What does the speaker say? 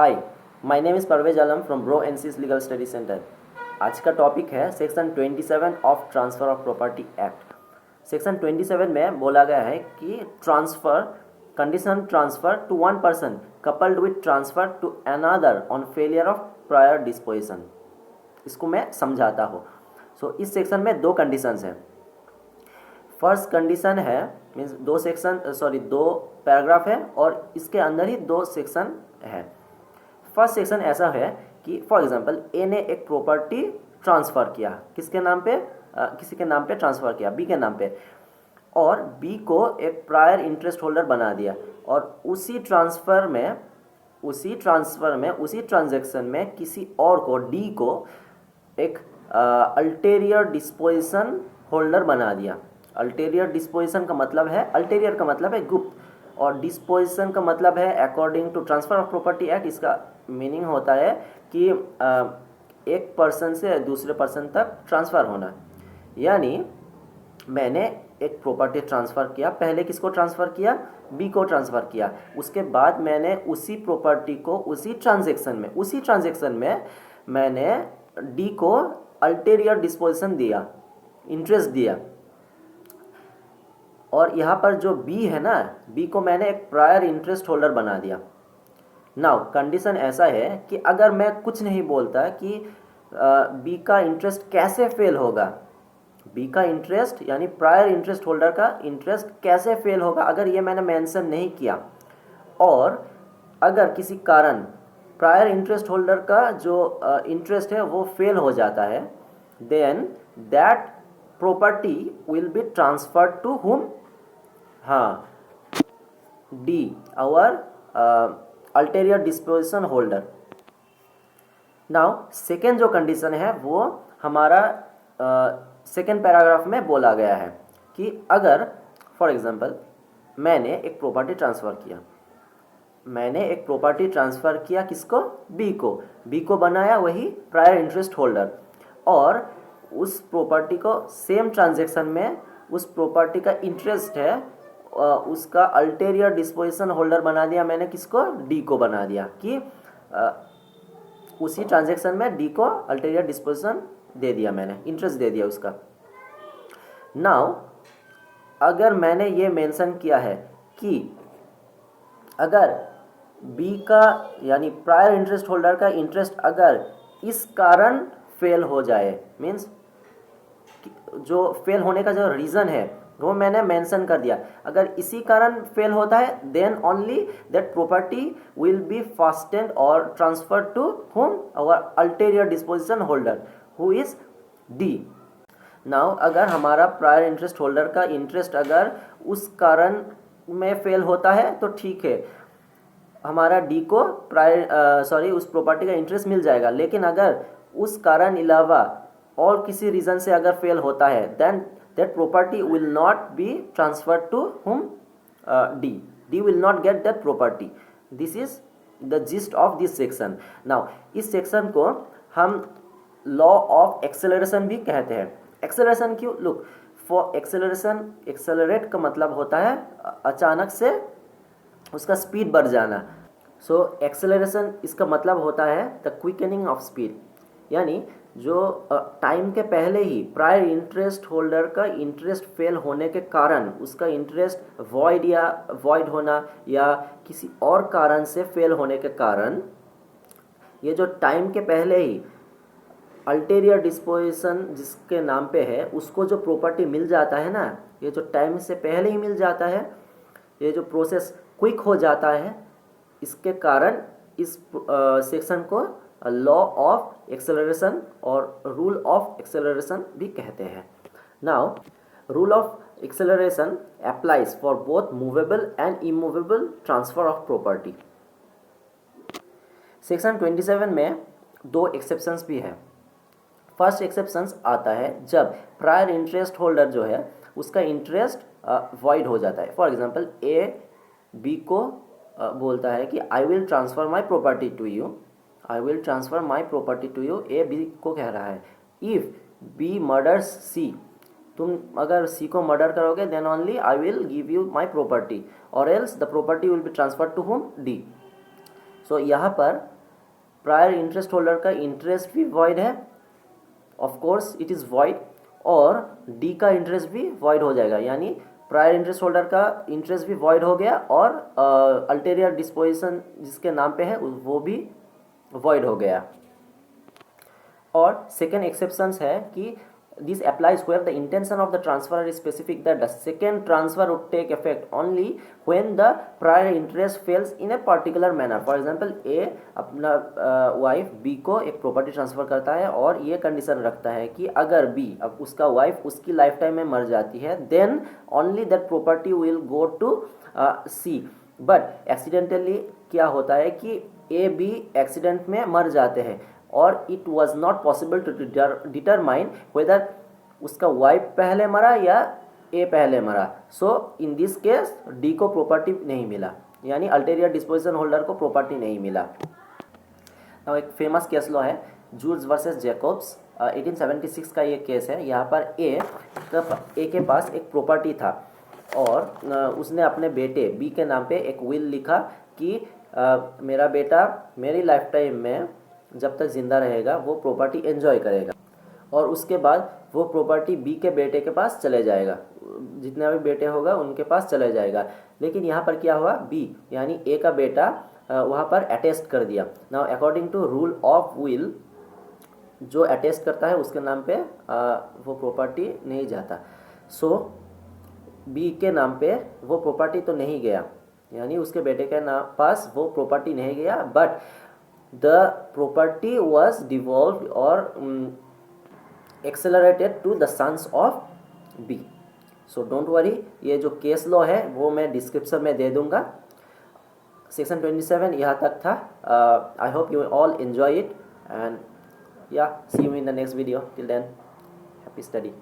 Hi, my name is Parvez Alam from ब्रो एनसीस legal study centre. आज का टॉपिक है section 27 of transfer of property act. Section 27 में बोला गया है कि transfer condition transfer to one person coupled with transfer to another on failure of prior disposition. इसको मैं समझाता हूँ। इस सेक्शन में दो कंडीशंस हैं। फर्स्ट कंडीशन है मीन्स दो पैराग्राफ है और इसके अंदर ही दो सेक्शन है। फर्स्ट सेक्शन ऐसा है कि फॉर एग्जांपल ए ने एक प्रॉपर्टी ट्रांसफ़र किया, किसके नाम पे, किसी के नाम पे ट्रांसफ़र किया, बी के नाम पे, और बी को एक प्रायर इंटरेस्ट होल्डर बना दिया और उसी ट्रांजैक्शन में किसी और को, डी को, एक अल्टेरियर डिस्पोजिशन होल्डर बना दिया। अल्टेरियर डिस्पोजिशन का मतलब है, अल्टेरियर का मतलब है गुप्त और डिस्पोजिशन का मतलब है according to transfer of property act. इसका मीनिंग होता है कि एक पर्सन से दूसरे पर्सन तक ट्रांसफ़र होना। यानी मैंने एक प्रॉपर्टी ट्रांसफ़र किया, पहले किसको ट्रांसफ़र किया, बी को ट्रांसफ़र किया, उसके बाद मैंने उसी प्रॉपर्टी को उसी ट्रांजैक्शन में मैंने डी को अल्टेरियर डिस्पोजिशन दिया, इंटरेस्ट दिया। और यहाँ पर जो बी है ना, बी को मैंने एक प्रायर इंटरेस्ट होल्डर बना दिया। नाउ कंडीशन ऐसा है कि अगर मैं कुछ नहीं बोलता कि बी का इंटरेस्ट कैसे फेल होगा, बी का इंटरेस्ट यानी प्रायर इंटरेस्ट होल्डर का इंटरेस्ट कैसे फेल होगा, अगर ये मैंने मेंशन नहीं किया, और अगर किसी कारण प्रायर इंटरेस्ट होल्डर का जो इंटरेस्ट है वो फेल हो जाता है, then that property will be transferred to whom, हाँ, D, our ulterior disposition holder. Now second जो कंडीशन है वो हमारा सेकेंड पैराग्राफ में बोला गया है कि अगर फॉर एग्जांपल मैंने एक प्रॉपर्टी ट्रांसफ़र किया, किसको, बी को बनाया वही प्रायर इंटरेस्ट होल्डर, और उस प्रॉपर्टी को सेम ट्रांजैक्शन में उस प्रॉपर्टी का इंटरेस्ट है उसका अल्टेरियर डिस्पोजिशन होल्डर बना दिया मैंने, किसको, डी को बना दिया कि उसी ट्रांजैक्शन में डी को अल्टेरियर डिस्पोजिशन दे दिया, मैंने इंटरेस्ट दे दिया उसका। नाउ अगर मैंने ये मेंशन किया है कि अगर बी का यानी प्रायर इंटरेस्ट होल्डर का इंटरेस्ट अगर इस कारण फेल हो जाए, मीन्स जो फेल होने का जो रीज़न है वो मैंने मेंशन कर दिया, अगर इसी कारण फेल होता है then only that property will be fastened और transferred to whom, our ulterior disposition holder who is D. Now अगर हमारा प्रायर इंटरेस्ट होल्डर का इंटरेस्ट अगर उस कारण में फेल होता है तो ठीक है, हमारा डी को उस प्रॉपर्टी का इंटरेस्ट मिल जाएगा। लेकिन अगर उस कारण अलावा और किसी रीज़न से अगर फेल होता है then that property will not be transferred to whom, D will not get that property. This is the gist of this section. Now इस सेक्शन को हम law of acceleration भी कहते हैं। acceleration क्यों, look, for acceleration, accelerate का मतलब होता है अचानक से उसका स्पीड बढ़ जाना। acceleration इसका मतलब होता है the quickening of speed, यानी जो टाइम के पहले ही प्रायर इंटरेस्ट होल्डर का इंटरेस्ट फेल होने के कारण उसका इंटरेस्ट वॉइड होना या किसी और कारण से फेल होने के कारण, ये जो टाइम के पहले ही अल्टेरियर डिस्पोजिशन जिसके नाम पे है उसको जो प्रॉपर्टी मिल जाता है ना, ये जो टाइम से पहले ही मिल जाता है, ये जो प्रोसेस क्विक हो जाता है, इसके कारण इस सेक्शन को लॉ ऑफ एक्सेलरेशन और रूल ऑफ एक्सेलरेशन भी कहते हैं। Now rule of acceleration applies for both movable and immovable transfer of property. Section 27 में दो एक्सेप्शंस भी है। फर्स्ट एक्सेप्शंस आता है जब प्रायर इंटरेस्ट होल्डर जो है उसका इंटरेस्ट वॉइड हो जाता है। फॉर एग्जांपल ए बी को बोलता है कि I will transfer my property to you, I will transfer my property to you, A B को कह रहा है इफ़ बी मर्डर्स सी, तुम अगर सी को मर्डर करोगे then only I will give you my property, or else the property will be transferred to whom, D. So यहाँ पर प्रायर इंटरेस्ट होल्डर का इंटरेस्ट भी वॉइड है, of course it is void, और डी का interest भी void हो जाएगा, यानी प्रायर इंटरेस्ट होल्डर का इंटरेस्ट भी वॉइड हो गया और अल्टेरियर डिस्पोजिशन जिसके नाम पे है वो भी वॉइड हो गया। और सेकेंड एक्सेप्शंस है कि this applies where the intention of the transfer is specific, that the second transfer would take effect only when the prior interest fails in a particular manner. For example, A अपना wife B को एक property transfer करता है और ये condition रखता है कि अगर B, अब उसका वाइफ उसकी लाइफ टाइम में मर जाती है, then only that property will go to C। But accidentally क्या होता है कि A B एक्सीडेंट में मर जाते हैं और it was not possible to determine whether उसका वाइफ पहले मरा या ए पहले मरा। So in this case D को प्रॉपर्टी नहीं मिला, यानी अल्टेरियर डिस्पोजिशन होल्डर को प्रॉपर्टी नहीं मिला। नाउ एक फेमस केस लॉ है जूल्स वर्सेस जैकब्स, 1876 का ये केस है। यहाँ पर ए के पास एक प्रॉपर्टी था और उसने अपने बेटे बी के नाम पे एक विल लिखा कि मेरा बेटा मेरी लाइफ टाइम में जब तक ज़िंदा रहेगा वो प्रॉपर्टी एंजॉय करेगा, और उसके बाद वो प्रॉपर्टी बी के बेटे के पास चले जाएगा, जितना भी बेटे होगा उनके पास चले जाएगा। लेकिन यहाँ पर क्या हुआ, बी यानी ए का बेटा वहाँ पर अटेस्ट कर दिया। Now according to rule of will, जो अटेस्ट करता है उसके नाम पे वो प्रॉपर्टी नहीं जाता। सो बी के नाम पे वो प्रॉपर्टी तो नहीं गया, यानी उसके बेटे के पास वो प्रॉपर्टी नहीं गया, but the property was devolved or accelerated to the sons of B. So don't worry, ये जो केस लॉ है वो मैं डिस्क्रिप्शन में दे दूंगा। सेक्शन 27 यहाँ तक था। I hope you all enjoy it and या see you in the next video. Till then happy study.